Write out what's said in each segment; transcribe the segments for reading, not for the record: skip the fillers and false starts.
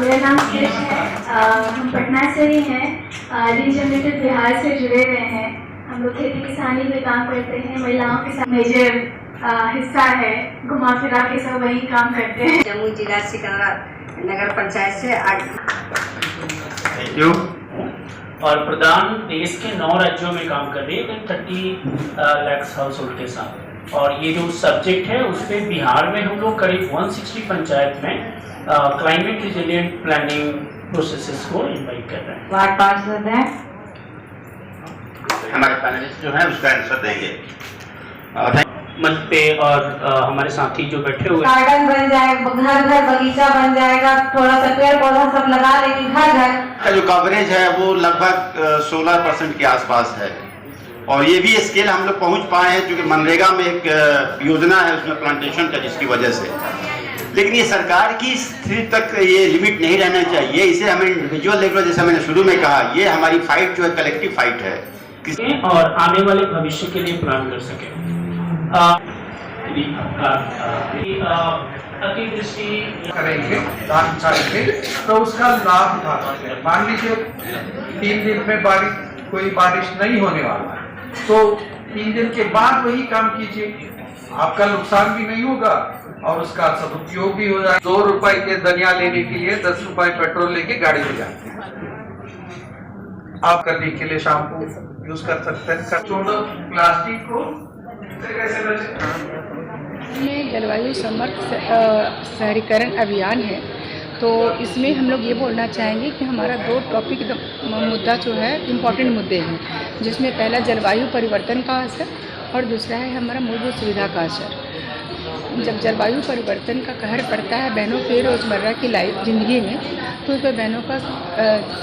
मेरा नाम कृष है। हम पटना से ही हैं। रीजनरेटेड बिहार से जुड़े हुए हैं। हम लोग खेती किसानी में काम करते हैं। महिलाओं के साथ मेजर हिस्सा है। घुमा फिरा के सब वही काम करते हैं। जम्मू जिला सिकंदराबाद नगर पंचायत से थैंक यू। और प्रधान देश के 9 राज्यों में काम कर रही है 30 लाख हाउस होल्ड के साथ। और ये जो सब्जेक्ट है उस पर बिहार में हम लोग करीब 160 पंचायत में क्लाइमेट रिजिलिएंट प्लानिंग प्रोसेसेस को इन्वाइट कर रहे हैं। वार्ड पार्षद हैं हमारे पैनलिस्ट जो हैं उसका आंसर देंगे मंच पे। और हमारे साथी जो बैठे हुए गार्डन बन जाएगा, घर घर बगीचा बन जाएगा, थोड़ा सा पेड़ पौधा सब लगा लेंगे घर घर। का जो कवरेज है वो लगभग 16% के आसपास है। और ये भी स्केल हम लोग पहुंच पाए हैं क्योंकि मनरेगा में एक योजना है उसमें प्लांटेशन का, जिसकी वजह से। लेकिन ये सरकार की स्थिति तक ये लिमिट नहीं रहना चाहिए। इसे हमें इंडिविजुअल लेवल, जैसा मैंने शुरू में कहा, ये हमारी फाइट जो है कलेक्टिव फाइट है और आने वाले भविष्य के लिए प्लान कर सके। अतिवृष्टि करेंगे धान चाहेंगे तो उसका लाभ उठा सकते हैं। मान लीजिए 3 दिन में कोई बारिश नहीं होने वाला है तो 3 दिन के बाद वही काम कीजिए, आपका नुकसान भी नहीं होगा और उसका सदुपयोग भी हो जाए। 2 रुपए के धनिया लेने के लिए 10 रुपए पेट्रोल लेके गाड़ी में जाते हैं। आप करने के लिए शैम्पू यूज कर सकते हैं। छोड़ो प्लास्टिक को कैसे में जलवायु समर्थ शहरीकरण अभियान है, तो इसमें हम लोग ये बोलना चाहेंगे कि हमारा 2 टॉपिक मुद्दा जो है इम्पॉर्टेंट मुद्दे हैं, जिसमें पहला जलवायु परिवर्तन का असर और दूसरा है हमारा मूलभूत सुविधा का असर। जब जलवायु परिवर्तन का कहर पड़ता है बहनों के रोज़मर्रा की ज़िंदगी में, तो उस पर बहनों का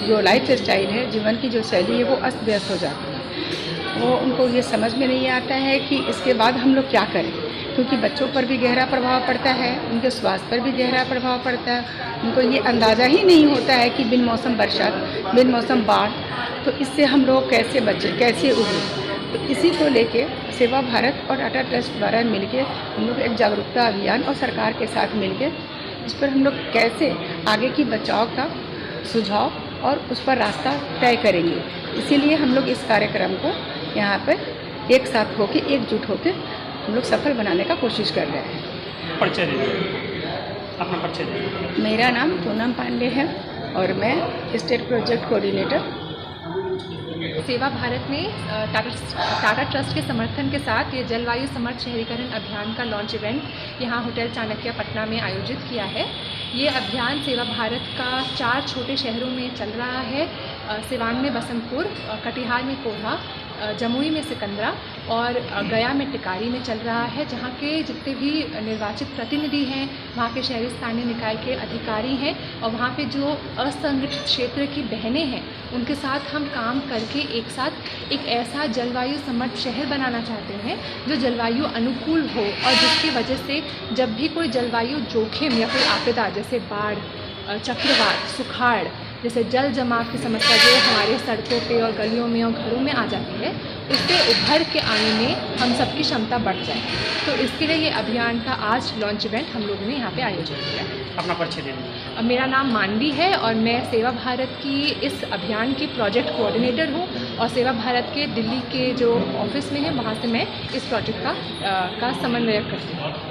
जो लाइफ स्टाइल है, जीवन की जो शैली है, वो अस्त व्यस्त हो जाती है। वो उनको ये समझ में नहीं आता है कि इसके बाद हम लोग क्या करें, क्योंकि बच्चों पर भी गहरा प्रभाव पड़ता है, उनके स्वास्थ्य पर भी गहरा प्रभाव पड़ता है। उनको ये अंदाज़ा ही नहीं होता है कि बिन मौसम बरसात, बिन मौसम बाढ़, तो इससे हम लोग कैसे बचें, कैसे उभरें। तो इसी को लेके सेवा भारत और टाटा ट्रस्ट द्वारा मिलके हम लोग एक जागरूकता अभियान और सरकार के साथ मिलके इस पर हम लोग कैसे आगे की बचाव का सुझाव और उस पर रास्ता तय करेंगे। इसीलिए हम लोग इस कार्यक्रम को यहाँ पर एक साथ होके, एकजुट होके हम लोग सफल बनाने का कोशिश कर रहे हैं। परिचय दीजिए, अपना परिचय दीजिए। मेरा नाम पूनम पांडे है और मैं स्टेट प्रोजेक्ट कोऑर्डिनेटर। सेवा भारत ने टाटा ट्रस्ट के समर्थन के साथ ये जलवायु समर्थ शहरीकरण अभियान का लॉन्च इवेंट यहाँ होटल चाणक्य पटना में आयोजित किया है। ये अभियान सेवा भारत का 4 छोटे शहरों में चल रहा है। सिवान में बसंतपुर, कटिहार में कोढ़ा, जमुई में सिकंदरा और गया में टिकारी में चल रहा है, जहाँ के जितने भी निर्वाचित प्रतिनिधि हैं, वहाँ के शहरी स्थानीय निकाय के अधिकारी हैं और वहाँ पे जो असंगठित क्षेत्र की बहनें हैं, उनके साथ हम काम करके एक साथ एक ऐसा जलवायु समर्थ शहर बनाना चाहते हैं जो जलवायु अनुकूल हो और जिसकी वजह से जब भी कोई जलवायु जोखिम या कोई आपदा जैसे बाढ़, चक्रवात, सुखाड़ जैसे जल जमाव की समस्या जो हमारे सड़कों पे और गलियों में और घरों में आ जाती है, उससे उभर के आने में हम सबकी क्षमता बढ़ जाए। तो इसके लिए ये अभियान का आज लॉन्च इवेंट हम लोगों ने यहाँ पे आयोजित किया है। अपना परिचय दे दीजिए। मेरा नाम मानवी है और मैं सेवा भारत की इस अभियान की प्रोजेक्ट कोऑर्डिनेटर हूँ और सेवा भारत के दिल्ली के जो ऑफिस में है, वहाँ से मैं इस प्रोजेक्ट का समन्वय करती हूँ।